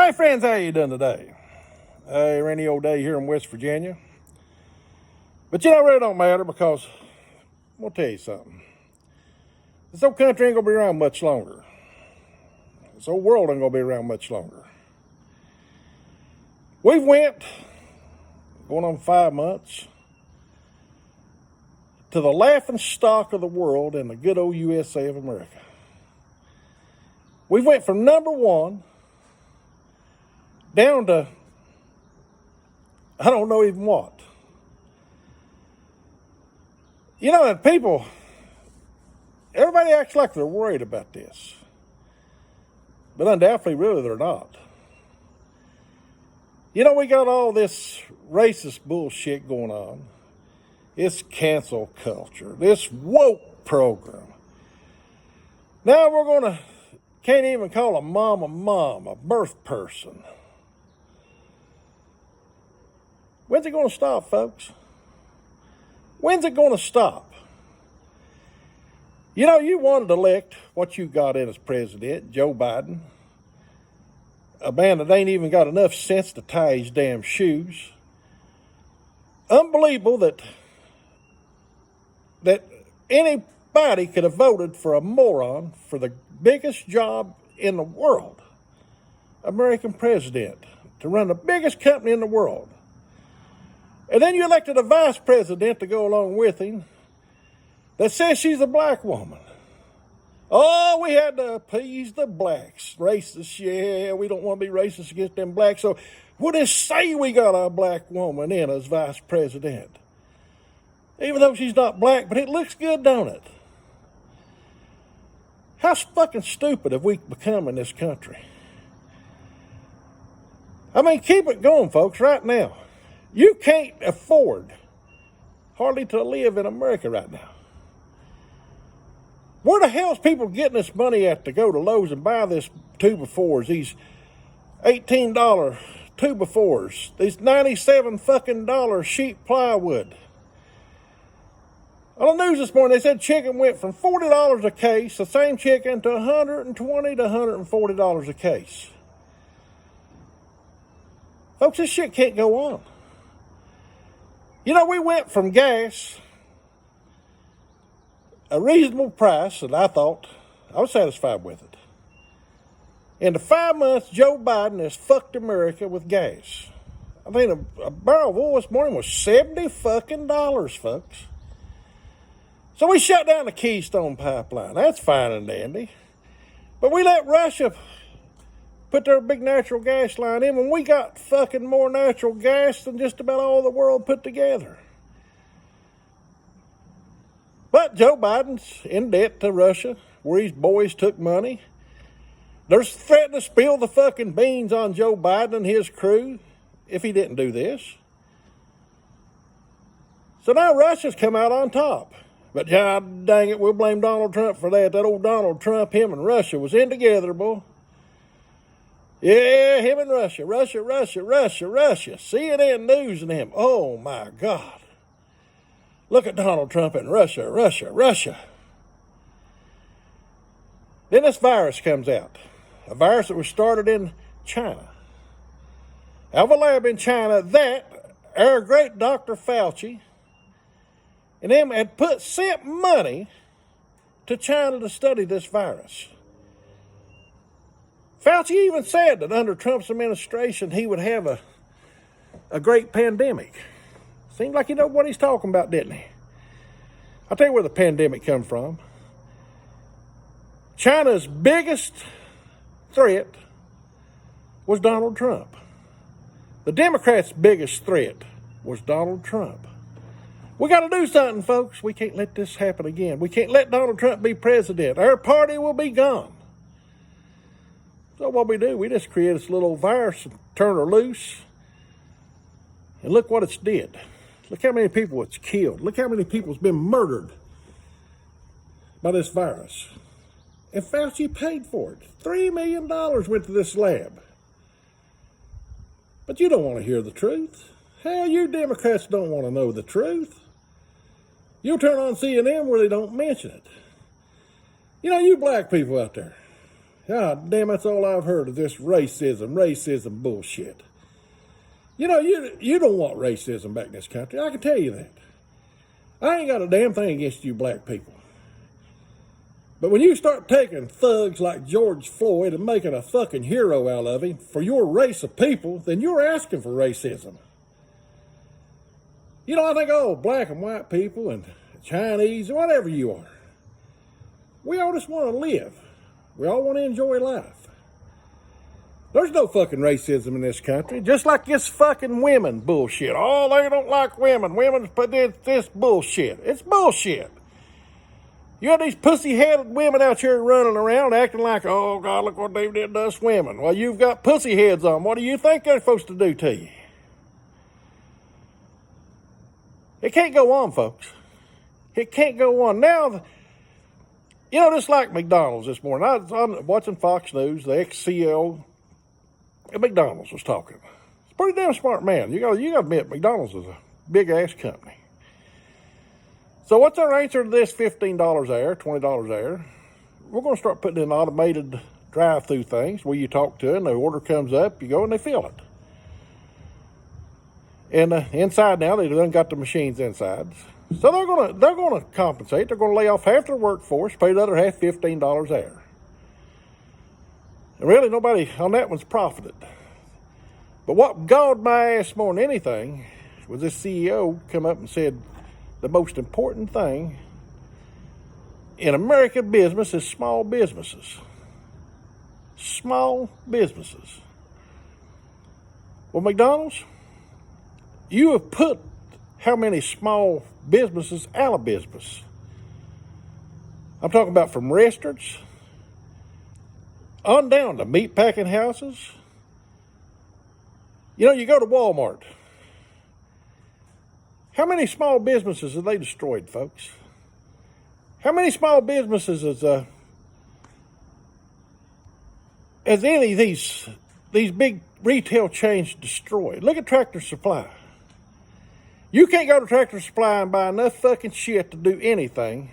Hey friends, how you doing today? Hey, rainy old day here in West Virginia. But it really don't matter because I'm gonna tell you something. This old country ain't gonna be around much longer. This old world ain't gonna be around much longer. We've went, going on 5 months, to the laughing stock of the world in the good old USA of America. We went from number one down to I don't know even what. You know, and people, everybody acts like they're worried about this. But undoubtedly, really, they're not. You know, we got all this racist bullshit going on. This cancel culture, this woke program. Now can't even call a mom, a birth person. When's it going to stop, folks? When's it going to stop? You know, you wanted to elect what you got in as president, Joe Biden, a man that ain't even got enough sense to tie his damn shoes. Unbelievable that anybody could have voted for a moron for the biggest job in the world, American president, to run the biggest company in the world. And then you elected a vice president to go along with him that says she's a black woman. Oh, we had to appease the blacks. Racist, yeah, we don't want to be racist against them blacks. So we'll just say we got a black woman in as vice president. Even though she's not black, but it looks good, don't it? How fucking stupid have we become in this country? I mean, keep it going, folks, right now. You can't afford hardly to live in America right now. Where the hell's people getting this money at to go to Lowe's and buy this 2x4s, these $18 2x4s, these $97 fucking sheet plywood? On the news this morning, they said chicken went from $40 a case, the same chicken, to $120 to $140 a case. Folks, this shit can't go on. You know, we went from gas, a reasonable price that I thought I was satisfied with it. In 5 months, Joe Biden has fucked America with gas. I think a barrel of oil this morning was $70 fucking dollars, folks. So we shut down the Keystone Pipeline. That's fine and dandy. But we let Russia put their big natural gas line in when we got fucking more natural gas than just about all the world put together. But Joe Biden's in debt to Russia, where his boys took money. They're threatening to spill the fucking beans on Joe Biden and his crew if he didn't do this. So now Russia's come out on top. But God dang it, we'll blame Donald Trump for that. That old Donald Trump, him and Russia was in together, boy. Yeah, him and Russia. CNN News and him. Oh, my God. Look at Donald Trump and Russia. Then this virus comes out. A virus that was started in China. Out of a lab in China that our great Dr. Fauci and them had sent money to China to study this virus. Fauci even said that under Trump's administration, he would have a great pandemic. Seems like he knows what he's talking about, didn't he? I'll tell you where the pandemic come from. China's biggest threat was Donald Trump. The Democrats' biggest threat was Donald Trump. We got to do something, folks. We can't let this happen again. We can't let Donald Trump be president. Our party will be gone. So what we do, we just create this little virus and turn her loose. And look what it's did. Look how many people it's killed. Look how many people's been murdered by this virus. And Fauci paid for it. $3 million went to this lab. But you don't want to hear the truth. Hell, you Democrats don't want to know the truth. You'll turn on CNN where they don't mention it. You know, you black people out there, God damn, that's all I've heard of this racism bullshit. You know, you don't want racism back in this country. I can tell you that. I ain't got a damn thing against you black people. But when you start taking thugs like George Floyd and making a fucking hero out of him for your race of people, then you're asking for racism. You know, I think, oh, black and white people and Chinese, whatever you are, we all just want to live. We all want to enjoy life. There's no fucking racism in this country, just like this fucking women bullshit. Oh, they don't like women. Women's this bullshit. It's bullshit. You got these pussy-headed women out here running around acting like, oh, God, look what they did to us women. Well, you've got pussy heads on. What do you think they're supposed to do to you? It can't go on, folks. It can't go on. Now, you know, just like McDonald's this morning. I was watching Fox News. The ex-CEO at McDonald's was talking. He's a pretty damn smart man. You got to admit, McDonald's is a big-ass company. So what's our answer to this $15 there, $20 there? We're going to start putting in automated drive-through things where you talk to it and the order comes up, you go and they fill it. And inside now, they've done got the machines inside. So they're gonna compensate. They're going to lay off half their workforce, pay the other half $15 there. And really, nobody on that one's profited. But what galled my ass more than anything was this CEO come up and said, the most important thing in American business is small businesses. Small businesses. Well, McDonald's, you have put how many small businesses out of business? I'm talking about from restaurants on down to meat packing houses. You know, you go to Walmart. How many small businesses have they destroyed, folks? How many small businesses has any of these big retail chains destroyed? Look at Tractor Supply. You can't go to Tractor Supply and buy enough fucking shit to do anything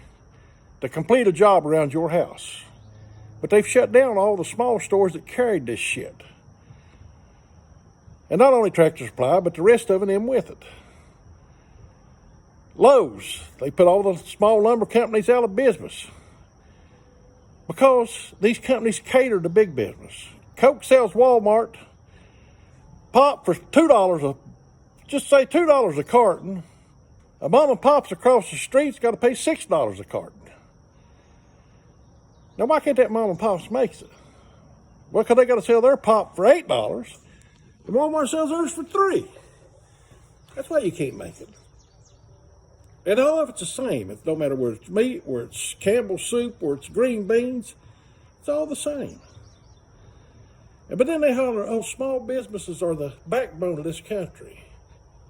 to complete a job around your house. But they've shut down all the small stores that carried this shit. And not only Tractor Supply, but the rest of them with it. Lowe's, they put all the small lumber companies out of business because these companies cater to big business. Coke sells Walmart pop for $2, just say $2 a carton. A mom and pop's across the street's got to pay $6 a carton. Now, why can't that mom and pop's make it? Well, because they got to sell their pop for $8, and Walmart sells theirs for $3. That's why you can't make it. And all of it's the same. It don't matter where it's meat, where it's Campbell's soup, where it's green beans. It's all the same. But then they holler, oh, small businesses are the backbone of this country.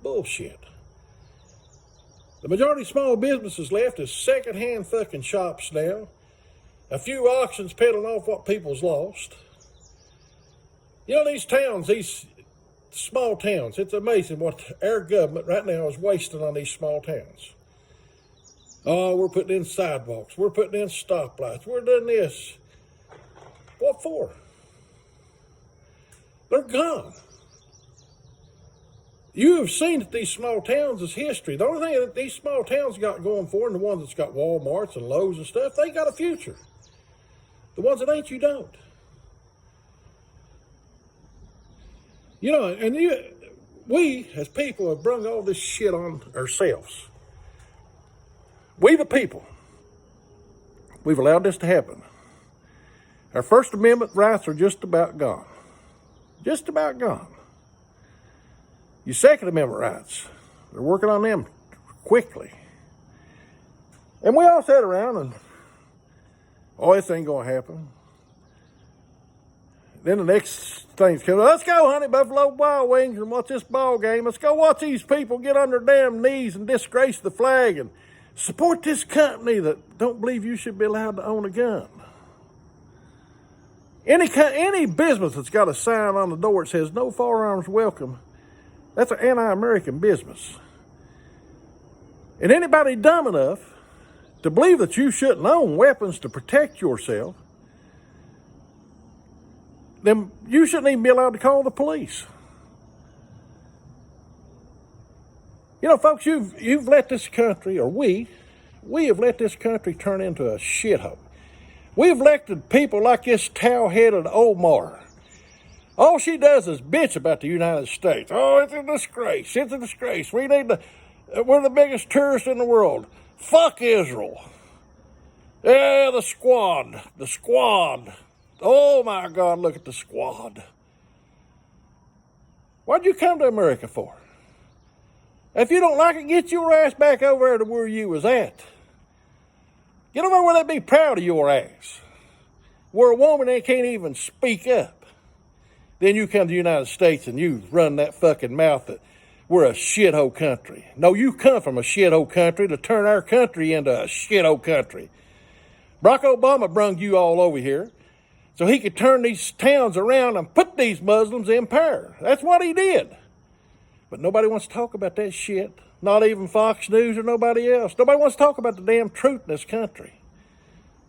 Bullshit. The majority of small businesses left is secondhand fucking shops now. A few auctions peddling off what people's lost. You know, these towns, these small towns, it's amazing what our government right now is wasting on these small towns. Oh, we're putting in sidewalks. We're putting in stoplights. We're doing this. What for? They're gone. You have seen that these small towns is history. The only thing that these small towns got going for, and the ones that's got Walmarts and Lowe's and stuff, they got a future. The ones that ain't, you don't. You know, and we as people have brung all this shit on ourselves. We the people, we've allowed this to happen. Our First Amendment rights are just about gone. Just about gone. Your Second Amendment rights, they're working on them quickly. And we all sat around and, oh, this ain't going to happen. Then the next thing's coming. Let's go, honey, Buffalo Wild Wings, and watch this ball game. Let's go watch these people get on their damn knees and disgrace the flag and support this company that don't believe you should be allowed to own a gun. Any business that's got a sign on the door that says no firearms welcome, that's an anti-American business. And anybody dumb enough to believe that you shouldn't own weapons to protect yourself, then you shouldn't even be allowed to call the police. You know, folks, you've let this country, or we have let this country turn into a shithole. We've elected people like this towel-headed Omar. All she does is bitch about the United States. Oh, it's a disgrace. It's a disgrace. We're the biggest tourists in the world. Fuck Israel. Yeah, the squad. The squad. Oh, my God, look at the squad. What'd you come to America for? If you don't like it, get your ass back over there to where you was at. Get over where they'd be proud of your ass. Where a woman they can't even speak up. Then you come to the United States and you run that fucking mouth that we're a shithole country. No, you come from a shithole country to turn our country into a shithole country. Barack Obama brung you all over here so he could turn these towns around and put these Muslims in power. That's what he did. But nobody wants to talk about that shit. Not even Fox News or nobody else. Nobody wants to talk about the damn truth in this country.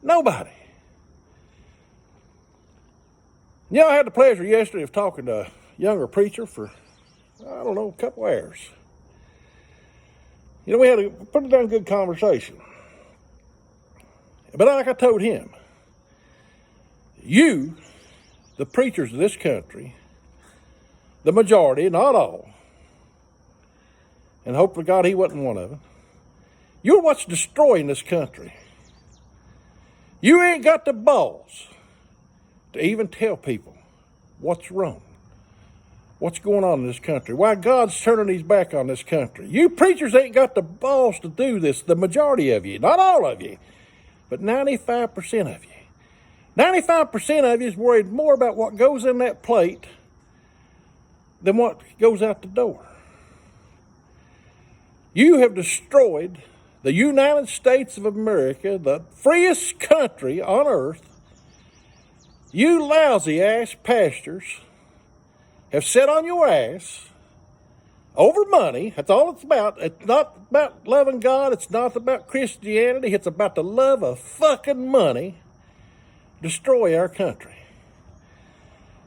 Nobody. You know, I had the pleasure yesterday of talking to a younger preacher for, I don't know, a couple hours. You know, we had a pretty darn good conversation. But like I told him, you, the preachers of this country, the majority, not all, and hope to God he wasn't one of them, you're what's destroying this country. You ain't got the balls to even tell people what's wrong, what's going on in this country, why God's turning his back on this country. You preachers ain't got the balls to do this, the majority of you, not all of you, but 95% of you. 95% of you is worried more about what goes in that plate than what goes out the door. You have destroyed the United States of America, the freest country on earth. You lousy ass pastors have sat on your ass over money. That's all it's about. It's not about loving God. It's not about Christianity. It's about the love of fucking money. Destroy our country.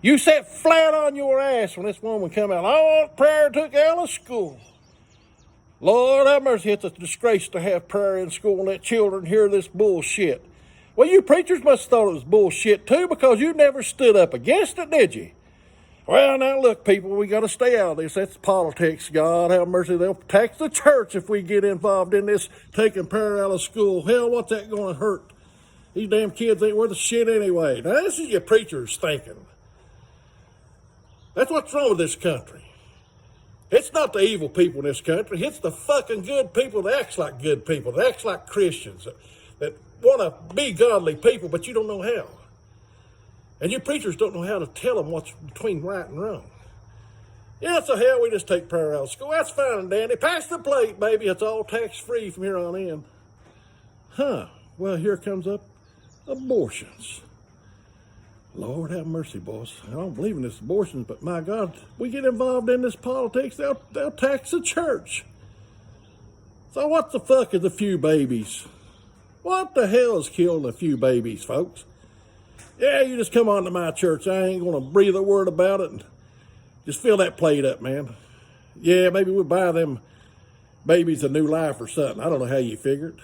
You sat flat on your ass when this woman come out. I want prayer took out of school. Lord have mercy, it's a disgrace to have prayer in school and let children hear this bullshit. Well, you preachers must have thought it was bullshit too, because you never stood up against it, did you? Well, now look, people, we got to stay out of this. That's politics. God have mercy. They'll tax the church if we get involved in this taking prayer out of school. Hell, what's that going to hurt? These damn kids ain't worth a shit anyway. Now, this is your preachers thinking. That's what's wrong with this country. It's not the evil people in this country. It's the fucking good people that acts like good people, that acts like Christians, that want to be godly people, but you don't know how. And you preachers don't know how to tell them what's between right and wrong. Yeah, so hell, we just take prayer out of school. That's fine and dandy. Pass the plate, baby. It's all tax-free from here on in. Huh. Well, here comes up abortions. Lord have mercy, boys. I don't believe in this abortions, but my God, we get involved in this politics, they'll tax the church. So what the fuck is a few babies? What the hell is killing a few babies, folks? Yeah, you just come on to my church. I ain't going to breathe a word about it. And just fill that plate up, man. Yeah, maybe we'll buy them babies a new life or something. I don't know how you figured.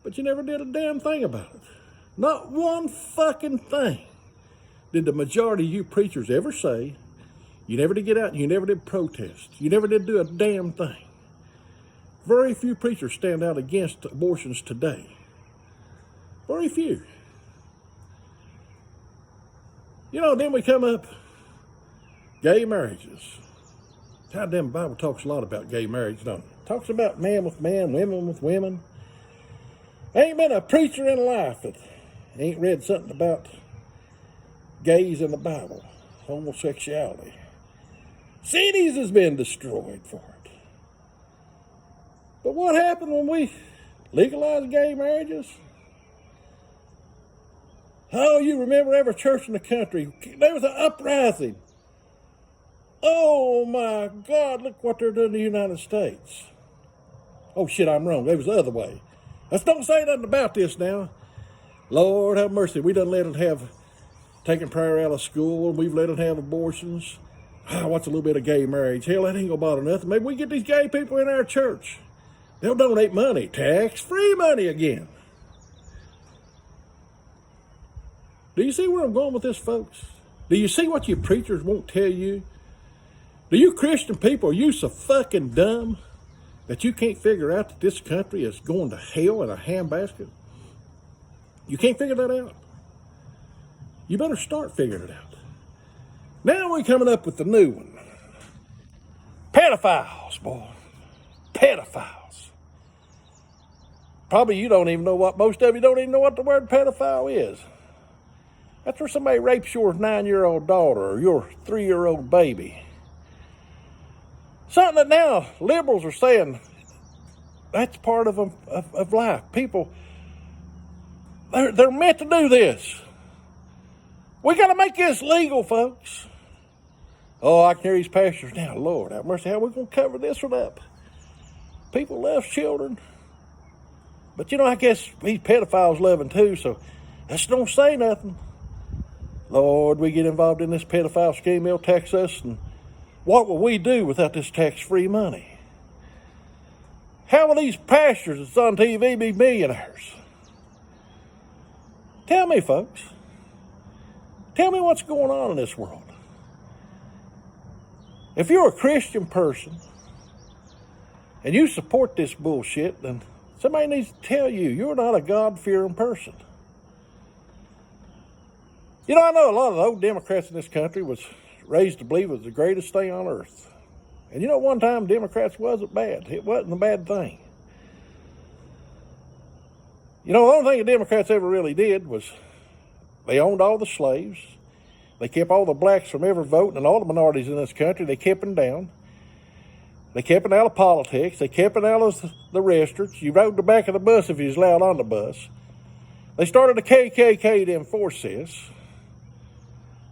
But you never did a damn thing about it. Not one fucking thing did the majority of you preachers ever say. You never did get out and you never did protest. You never did do a damn thing. Very few preachers stand out against abortions today. Very few. You know, then we come up, gay marriages. Goddamn, the Bible talks a lot about gay marriage, don't it? It talks about man with man, women with women. Ain't been a preacher in life that ain't read something about gays in the Bible, homosexuality. Cities has been destroyed for it. But what happened when we legalized gay marriages? Oh, you remember every church in the country, there was an uprising. Oh my God, look what they're doing in the United States. Oh shit, I'm wrong. It was the other way. Let's don't say nothing about this now. Lord have mercy. We done let it have taking prayer out of school, and we've let them have abortions. What's a little bit of gay marriage? Hell, that ain't gonna bother nothing. Maybe we get these gay people in our church. They'll donate money, tax-free money again. Do you see where I'm going with this, folks? Do you see what you preachers won't tell you? Do you Christian people, are you so fucking dumb that you can't figure out that this country is going to hell in a handbasket? You can't figure that out? You better start figuring it out. Now we're coming up with the new one. Pedophiles, boy. Pedophiles. Probably you don't even know what, most of you don't even know what the word pedophile is. That's where somebody rapes your 9-year-old daughter or your 3-year-old baby. Something that now liberals are saying that's part of life. People, they're meant to do this. We got to make this legal, folks. Oh, I can hear these pastors now. Lord, have mercy. How are we going to cover this one up? People love children. But, I guess these pedophiles love them too, so just don't say nothing. Lord, we get involved in this pedophile scheme, they'll tax us, and what will we do without this tax-free money? How will these pastors that's on TV be millionaires? Tell me, folks. Tell me what's going on in this world. If you're a Christian person and you support this bullshit, then somebody needs to tell you you're not a God-fearing person. I know a lot of the old Democrats in this country was raised to believe it was the greatest thing on earth. And one time Democrats wasn't bad. It wasn't a bad thing. The only thing the Democrats ever really did was they owned all the slaves. They kept all the blacks from ever voting, and all the minorities in this country, they kept them down. They kept them out of politics. They kept them out of the restaurants. You rode the back of the bus if you was allowed on the bus. They started the KKK to enforce this.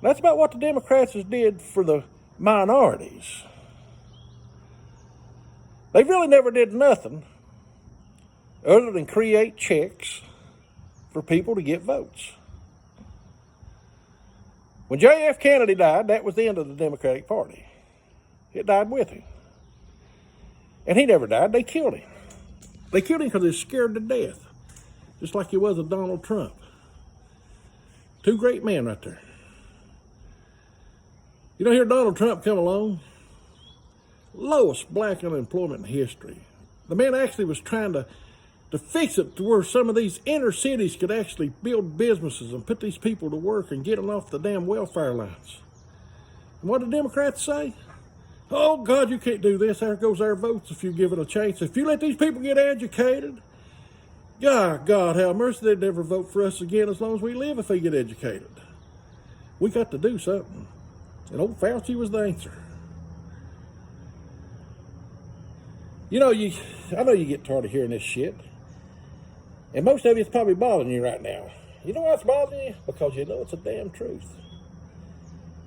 That's about what the Democrats did for the minorities. They really never did nothing other than create checks for people to get votes. When J.F. Kennedy died, that was the end of the Democratic Party. It died with him. And he never died. They killed him. They killed him because they were scared to death. Just like he was with Donald Trump. Two great men right there. Here Donald Trump come along. Lowest black unemployment in history. The man actually was trying to fix it to where some of these inner cities could actually build businesses and put these people to work and get them off the damn welfare lines. And what do Democrats say? Oh, God, you can't do this. There goes our votes if you give it a chance. If you let these people get educated, God have mercy, they'd never vote for us again as long as we live if they get educated. We got to do something. And old Fauci was the answer. I know you get tired of hearing this shit. And most of you, it's probably bothering you right now. You know why it's bothering you? Because you know it's a damn truth.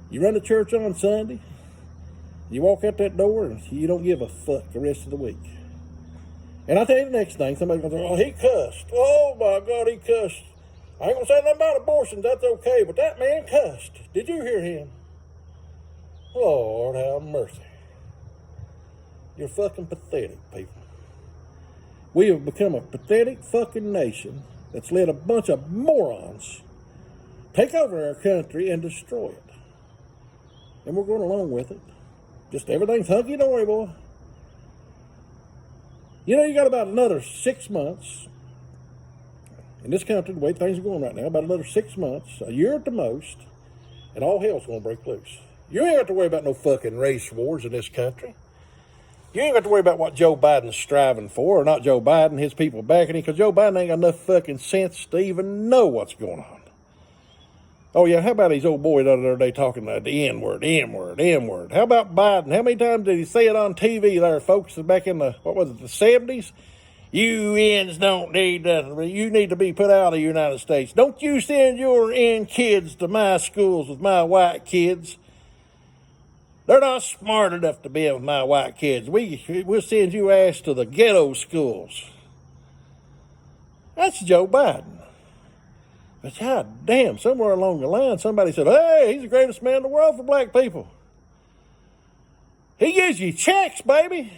You run to church on Sunday, you walk out that door, and you don't give a fuck the rest of the week. And I'll tell you the next thing, somebody's going to say, oh, he cussed. Oh, my God, he cussed. I ain't going to say nothing about abortions, that's okay, but that man cussed. Did you hear him? Lord have mercy. You're fucking pathetic, people. We have become a pathetic fucking nation that's let a bunch of morons take over our country and destroy it. And we're going along with it. Just everything's hunky-dory, boy. You got about another 6 months in this country, the way things are going right now, about another 6 months, a year at the most, and all hell's going to break loose. You ain't got to worry about no fucking race wars in this country. You ain't got to worry about what Joe Biden's striving for, or not Joe Biden, his people backing him, because Joe Biden ain't got enough fucking sense to even know what's going on. Oh, yeah, how about these old boys the other day talking about the N-word, N-word, N-word? How about Biden? How many times did he say it on TV there, folks, back in the 70s? You N's don't need nothing. You need to be put out of the United States. Don't you send your N kids to my schools with my white kids. They're not smart enough to be with my white kids. We'll send you ass to the ghetto schools. That's Joe Biden. But god damn, somewhere along the line, somebody said, hey, he's the greatest man in the world for black people. He gives you checks, baby.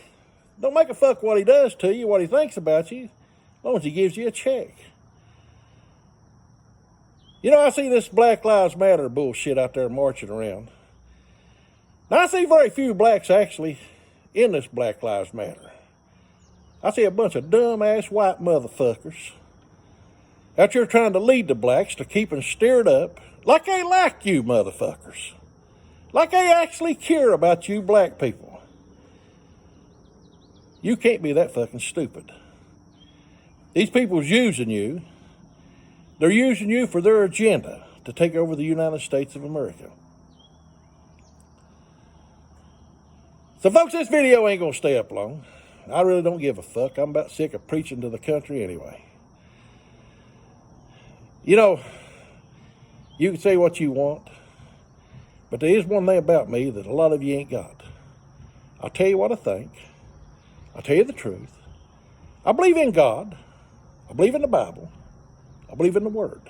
Don't make a fuck what he does to you, what he thinks about you, as long as he gives you a check. You know, I see this Black Lives Matter bullshit out there marching around. Now, I see very few blacks actually in this Black Lives Matter. I see a bunch of dumb-ass white motherfuckers out here trying to lead the blacks to keep them stirred up like they like you motherfuckers. Like they actually care about you black people. You can't be that fucking stupid. These people's using you. They're using you for their agenda to take over the United States of America. So folks, this video ain't gonna stay up long. I really don't give a fuck. I'm about sick of preaching to the country anyway. You know, you can say what you want, but there is one thing about me that a lot of you ain't got. I'll tell you what I think. I'll tell you the truth. I believe in God. I believe in the Bible. I believe in the Word.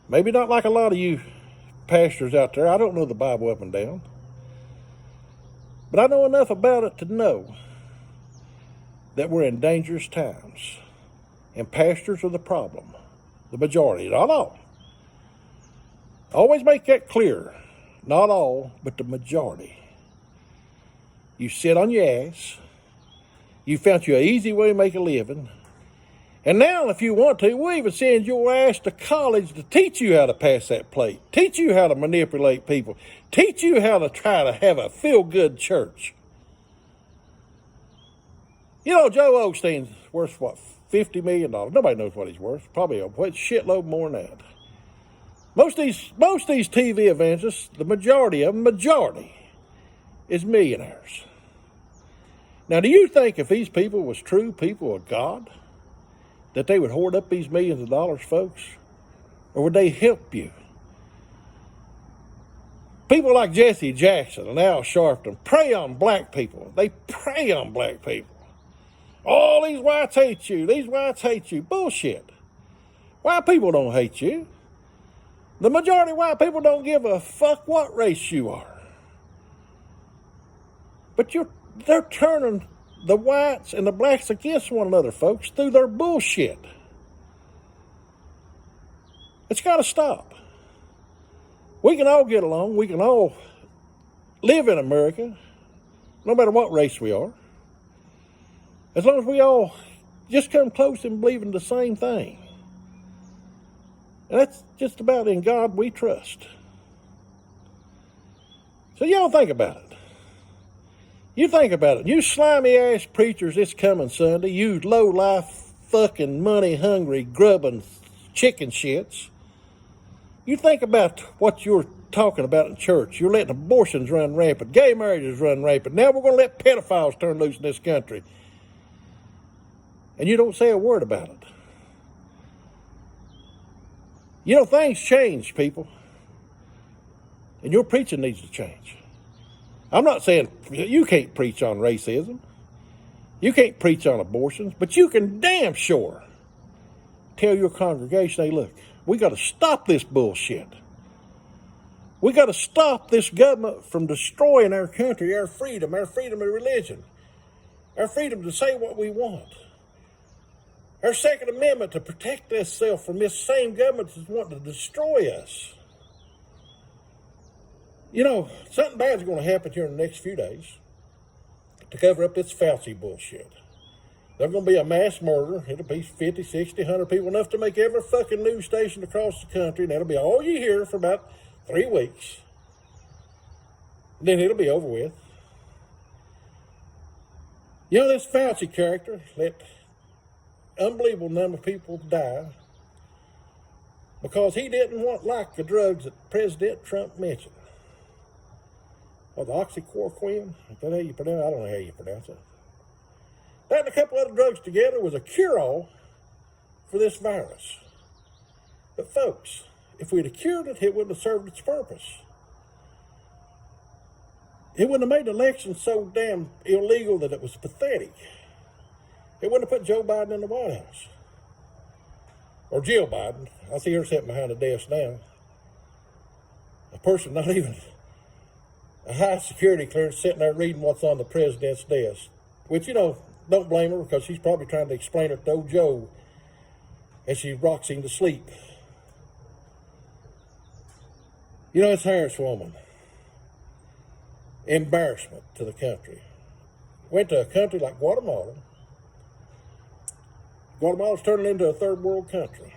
Maybe not like a lot of you pastors out there. I don't know the Bible up and down. But I know enough about it to know that we're in dangerous times. And pastors are the problem. The majority, not all. Always make that clear. Not all, but the majority. You sit on your ass. You found you an easy way to make a living. And now, if you want to, we'll even send your ass to college to teach you how to pass that plate. Teach you how to manipulate people. Teach you how to try to have a feel-good church. You know, Joe Osteen's worth, what, $50 million? Nobody knows what he's worth. Probably a shitload more than that. Most of these TV evangelists, the majority of them, is millionaires. Now, do you think if these people was true people of God, that they would hoard up these millions of dollars, folks? Or would they help you? People like Jesse Jackson and Al Sharpton prey on black people. They prey on black people. Oh, these whites hate you. These whites hate you. Bullshit. White people don't hate you. The majority of white people don't give a fuck what race you are. But they're turning the whites and the blacks against one another, folks, through their bullshit. It's got to stop. We can all get along. We can all live in America, no matter what race we are, as long as we all just come close and believe in the same thing. And that's just about in God we trust. So y'all think about it. You think about it. You slimy-ass preachers this coming Sunday, you low-life, fucking money-hungry, grubbing chicken shits. You think about what you're talking about in church. You're letting abortions run rampant, gay marriages run rampant. Now we're going to let pedophiles turn loose in this country. And you don't say a word about it. You know, things change, people. And your preaching needs to change. I'm not saying you can't preach on racism. You can't preach on abortions, but you can damn sure tell your congregation, hey, look, we got to stop this bullshit. We got to stop this government from destroying our country, our freedom of religion, our freedom to say what we want, our Second Amendment to protect ourselves from this same government that's wanting to destroy us. You know, something bad's going to happen here in the next few days to cover up this Fauci bullshit. There's going to be a mass murder. It'll be 50, 60, 100 people, enough to make every fucking news station across the country, and that'll be all you hear for about 3 weeks. Then it'll be over with. You know, this Fauci character let unbelievable number of people die because he didn't like the drugs that President Trump mentioned. Well, the oxychloroquine, is that how you pronounce it? I don't know how you pronounce it. That and a couple other drugs together was a cure-all for this virus. But folks, if we'd have cured it, it wouldn't have served its purpose. It wouldn't have made the election so damn illegal that it was pathetic. It wouldn't have put Joe Biden in the White House. or Jill Biden. I see her sitting behind the desk now. A person not even a high security clearance sitting there reading what's on the president's desk. Which, don't blame her, because she's probably trying to explain it to old Joe as she rocks him to sleep. It's Harris woman. Embarrassment to the country. Went to a country like Guatemala. Guatemala's turning into a third world country.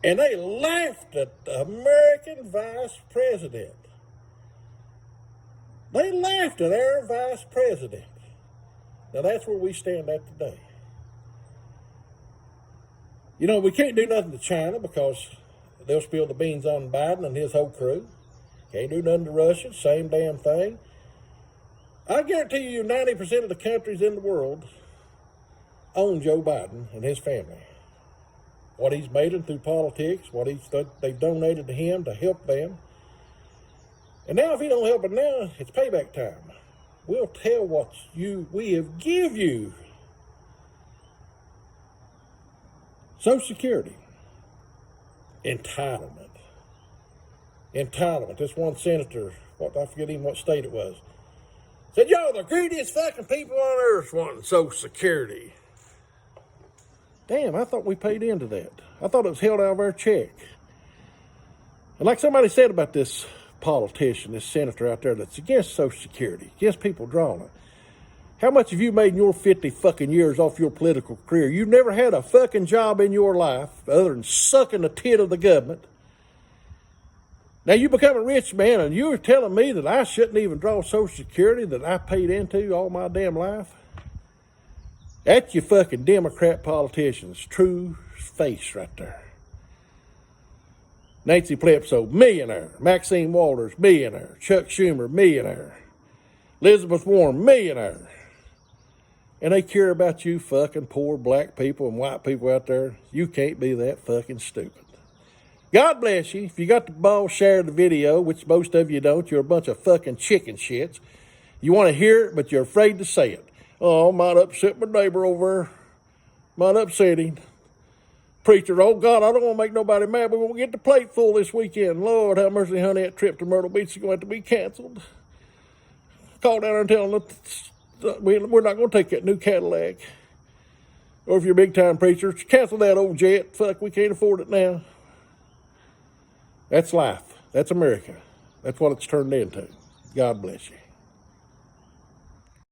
And they laughed at the American vice president. They laughed at our vice president. Now that's where we stand at today. We can't do nothing to China because they'll spill the beans on Biden and his whole crew. Can't do nothing to Russia, same damn thing. I guarantee you 90% of the countries in the world own Joe Biden and his family. What he's made them through politics, what they've donated to him to help them. And now if he don't help it now, it's payback time. We'll tell what we have give you. Social Security. Entitlement. This one senator, I forget even what state it was, said, y'all the greediest fucking people on earth wanting Social Security. Damn, I thought we paid into that. I thought it was held out of our check. And like somebody said about this politician, this senator out there that's against Social Security, against people drawing it. How much have you made in your 50 fucking years off your political career? You've never had a fucking job in your life other than sucking the tit of the government. Now you become a rich man and you're telling me that I shouldn't even draw Social Security that I paid into all my damn life? That's your fucking Democrat politicians' true face right there. Nancy Pelosi, millionaire. Maxine Waters, millionaire. Chuck Schumer, millionaire. Elizabeth Warren, millionaire. And they care about you fucking poor black people and white people out there. You can't be that fucking stupid. God bless you. If you got the ball, share the video, which most of you don't. You're a bunch of fucking chicken shits. You want to hear it, but you're afraid to say it. Oh, might upset my neighbor over there. Might upset him. Preacher, oh God, I don't want to make nobody mad, but we'll get the plate full this weekend. Lord, have mercy, honey, that trip to Myrtle Beach is going to have to be canceled. Call down there and tell them that we're not going to take that new Cadillac. Or if you're a big-time preacher, cancel that old jet. Fuck, we can't afford it now. That's life. That's America. That's what it's turned into. God bless you.